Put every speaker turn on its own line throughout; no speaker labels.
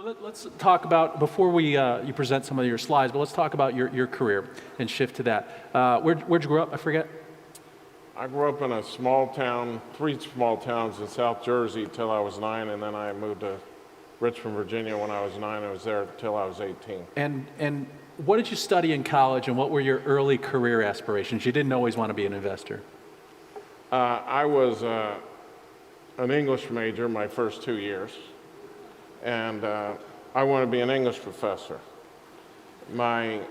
Well, let's talk about, before you present some of your slides, but let's talk about your career and shift to that. Where'd you grow up? I forget.
I grew up in a small town, 3 small towns in South Jersey till I was 9, and then I moved to Richmond, Virginia when I was 9. I was there till I was 18.
And what did you study in college, and what were your early career aspirations? You didn't always want to be an investor.
I was an English major my first 2 years, and I wanted to be an English professor. My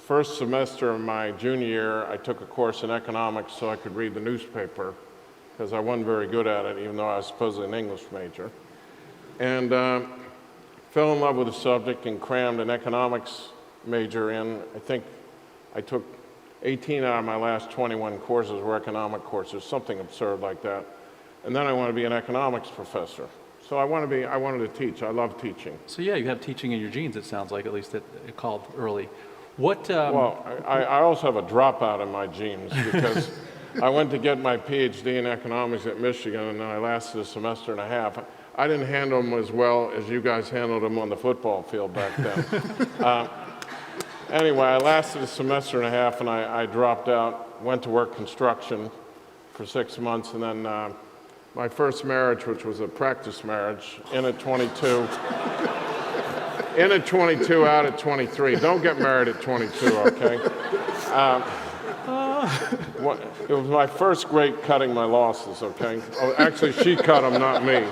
first semester of my junior year, I took a course in economics so I could read the newspaper, because I wasn't very good at it, even though I was supposedly an English major. And fell in love with the subject and crammed an economics major in. I think I took 18 out of my last 21 courses were economic courses, something absurd like that. And then I wanted to be an economics professor. So I wanted to teach. I love teaching.
So yeah, you have teaching in your genes, it sounds like, at least it called early. What?
Well, I also have a dropout in my genes, because I went to get my PhD in economics at Michigan, and I lasted a semester and a half. I didn't handle them as well as you guys handled them on the football field back then. Anyway, I lasted a semester and a half, and I dropped out, went to work construction for 6 months, and then my first marriage, which was a practice marriage, in at 22. In at 22, out at 23. Don't get married at 22, okay? It was my first great cutting my losses, okay? Oh, actually, she cut them, not me.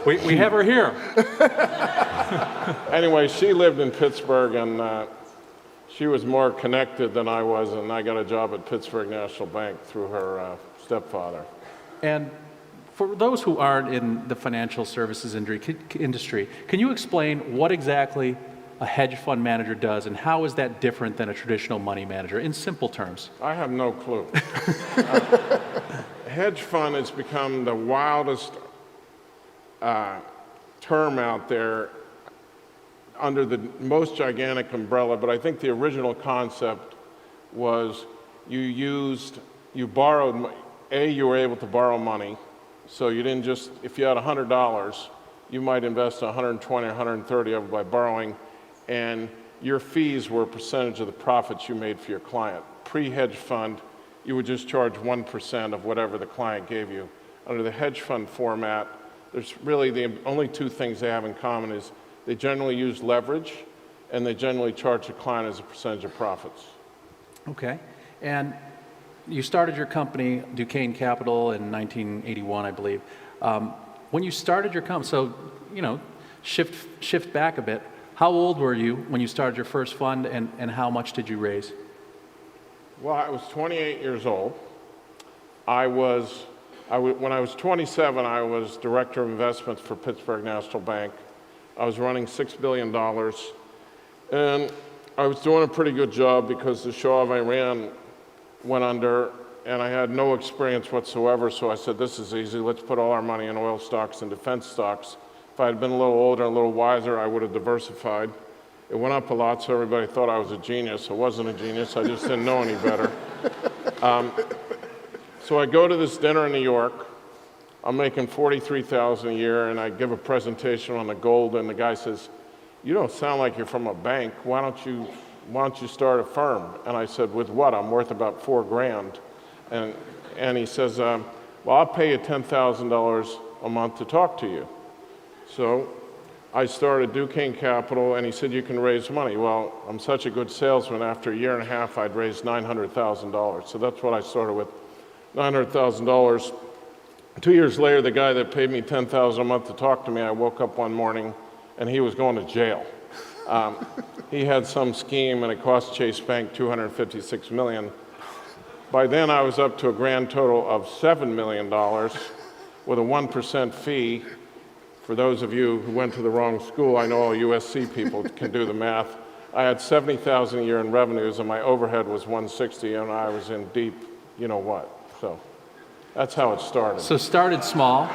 We have her here.
Anyway, she lived in Pittsburgh, and she was more connected than I was, and I got a job at Pittsburgh National Bank through her stepfather.
And for those who aren't in the financial services industry, can you explain what exactly a hedge fund manager does, and how is that different than a traditional money manager, in simple terms?
I have no clue. Hedge fund has become the wildest term out there under the most gigantic umbrella, but I think the original concept was you borrowed, you were able to borrow money. So you didn't just, if you had $100, you might invest 120 or 130 of it by borrowing, and your fees were a percentage of the profits you made for your client. Pre-hedge fund, you would just charge 1% of whatever the client gave you. Under the hedge fund format, there's really the only 2 things they have in common is they generally use leverage, and they generally charge the client as a percentage of profits.
Okay, and you started your company, Duquesne Capital, in 1981, I believe. When you started your company, so, shift back a bit, how old were you when you started your first fund, and how much did you raise?
Well, I was 28 years old. When I was 27, I was Director of Investments for Pittsburgh National Bank. I was running $6 billion, and I was doing a pretty good job because the Shah of Iran went under, and I had no experience whatsoever, so I said, this is easy, let's put all our money in oil stocks and defense stocks. If I had been a little older and a little wiser, I would have diversified. It went up a lot, so everybody thought I was a genius. I wasn't a genius, I just didn't know any better. So I go to this dinner in New York. I'm making $43,000 a year, and I give a presentation on the gold, and the guy says, you don't sound like you're from a bank. Why don't you start a firm? And I said, with what? I'm worth about $4 grand. And he says, well, I'll pay you $10,000 a month to talk to you. So I started Duquesne Capital, and he said, you can raise money. Well, I'm such a good salesman, after a year and a half, I'd raised $900,000. So that's what I started with, $900,000. 2 years later, the guy that paid me $10,000 a month to talk to me, I woke up one morning, and he was going to jail. He had some scheme, and it cost Chase Bank $256 million. By then, I was up to a grand total of $7 million with a 1% fee. For those of you who went to the wrong school, I know all USC people can do the math. I had $70,000 a year in revenues, and my overhead was $160, and I was in deep, you know what. So that's how it started.
So started small.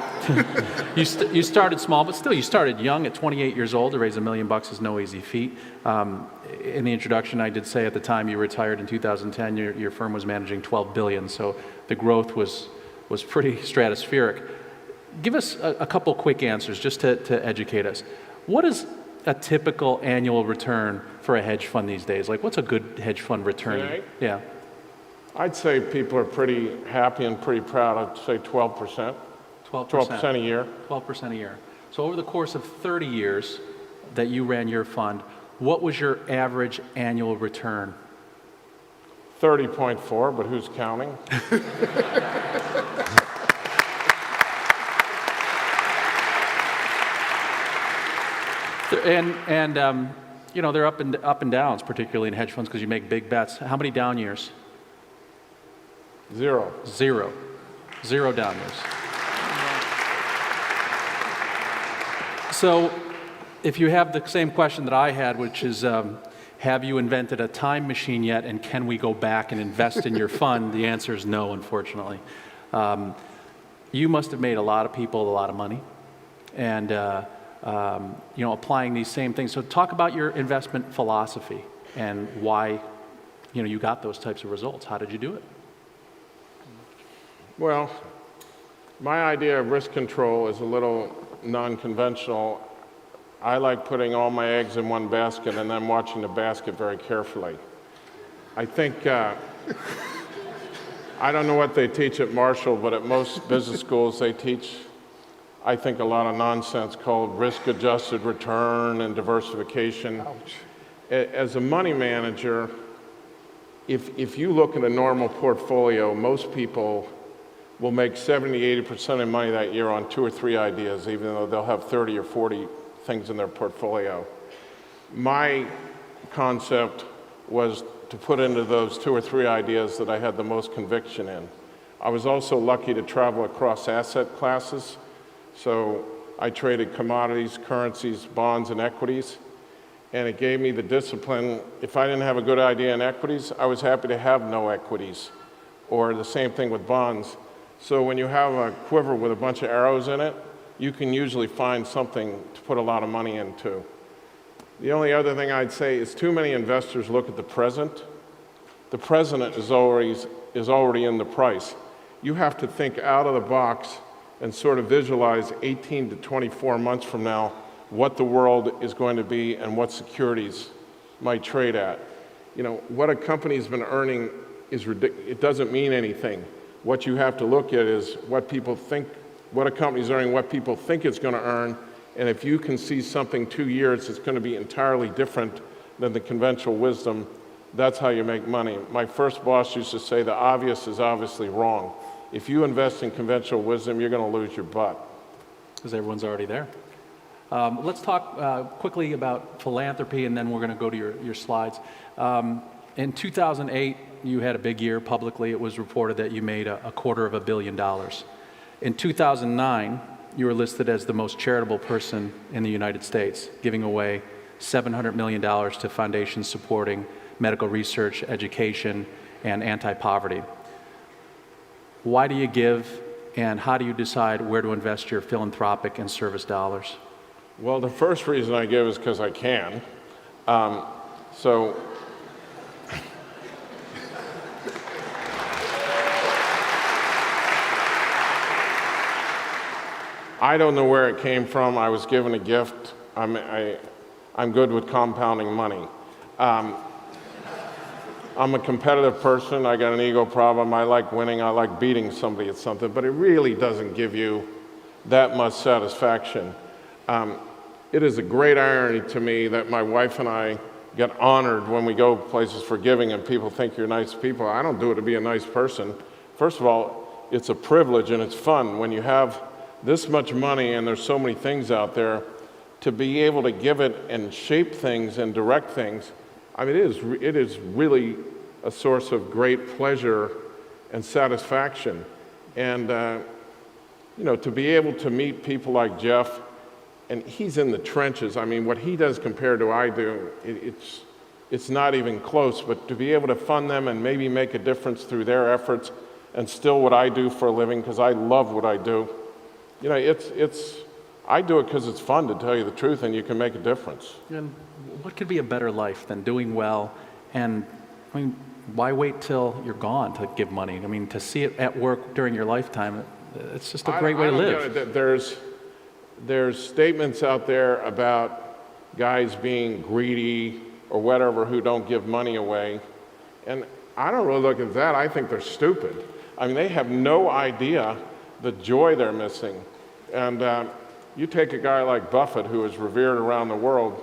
You started small, but still you started young at 28 years old. To raise $1 million is no easy feat. In the introduction, I did say at the time you retired in 2010, your firm was managing $12 billion. So the growth was pretty stratospheric. Give us a couple quick answers just to educate us. What is a typical annual return for a hedge fund these days? Like, what's a good hedge fund return?
Today?
Yeah.
I'd say people are pretty happy and pretty proud. I'd say 12%.
12%.
12% a year.
12% a year. So over the course of 30 years that you ran your fund, what was your average annual return?
30.4, but who's counting?
And you know, they're up and downs, particularly in hedge funds, because you make big bets. How many down years?
0.
Zero. Zero down years. So if you have the same question that I had, which is, have you invented a time machine yet, and can we go back and invest in your fund? The answer is no, unfortunately. You must have made a lot of people a lot of money, and you know, applying these same things. So talk about your investment philosophy and why, you know, you got those types of results. How did you do it?
Well, my idea of risk control is a little non-conventional. I like putting all my eggs in one basket and then watching the basket very carefully. I think, I don't know what they teach at Marshall, but at most business schools they teach, I think, a lot of nonsense called risk-adjusted return and diversification. Ouch. As a money manager, if you look at a normal portfolio, most people will make 70–80% of money that year on 2 or 3 ideas, even though they'll have 30 or 40 things in their portfolio. My concept was to put into those 2 or 3 ideas that I had the most conviction in. I was also lucky to travel across asset classes, so I traded commodities, currencies, bonds, and equities, and it gave me the discipline. If I didn't have a good idea in equities, I was happy to have no equities, or the same thing with bonds. So when you have a quiver with a bunch of arrows in it, you can usually find something to put a lot of money into. The only other thing I'd say is too many investors look at the present. The present is already in the price. You have to think out of the box and sort of visualize 18 to 24 months from now what the world is going to be and what securities might trade at. You know, what a company's been earning is ridiculous. It doesn't mean anything. What you have to look at is what people think, what a company's earning, what people think it's going to earn, and if you can see something 2 years that's going to be entirely different than the conventional wisdom, that's how you make money. My first boss used to say the obvious is obviously wrong. If you invest in conventional wisdom, you're going to lose your butt.
Because everyone's already there. Let's talk quickly about philanthropy, and then we're going to go to your slides. In 2008, you had a big year publicly. It was reported that you made $250 million. In 2009, you were listed as the most charitable person in the United States, giving away $700 million to foundations supporting medical research, education, and anti-poverty. Why do you give, and how do you decide where to invest your philanthropic and service dollars?
Well, the first reason I give is because I can. I don't know where it came from. I was given a gift. I'm good with compounding money. I'm a competitive person. I got an ego problem. I like winning. I like beating somebody at something, but it really doesn't give you that much satisfaction. It is a great irony to me that my wife and I get honored when we go places for giving and people think you're nice people. I don't do it to be a nice person. First of all, it's a privilege and it's fun when you have this much money and there's so many things out there to be able to give it and shape things and direct things. I mean, it is really a source of great pleasure and satisfaction. And, you know, to be able to meet people like Jeff, and he's in the trenches. I mean, what he does compared to I do, it's not even close, but to be able to fund them and maybe make a difference through their efforts and still what I do for a living, because I love what I do. You know, I do it because it's fun, to tell you the truth, and you can make a difference.
And what could be a better life than doing well? And I mean, why wait till you're gone to give money? I mean, to see it at work during your lifetime, It's just a great way to
I don't
live.
get it. There's statements out there about guys being greedy or whatever who don't give money away. And I don't really look at that. I think they're stupid. I mean, they have no idea the joy they're missing. And you take a guy like Buffett, who is revered around the world,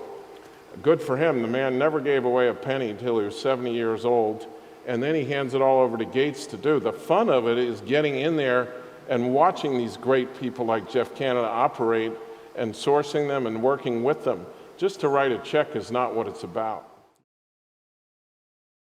good for him. The man never gave away a penny until he was 70 years old, and then he hands it all over to Gates to do. The fun of it is getting in there and watching these great people like Jeff Canada operate and sourcing them and working with them. Just to write a check is not what it's about.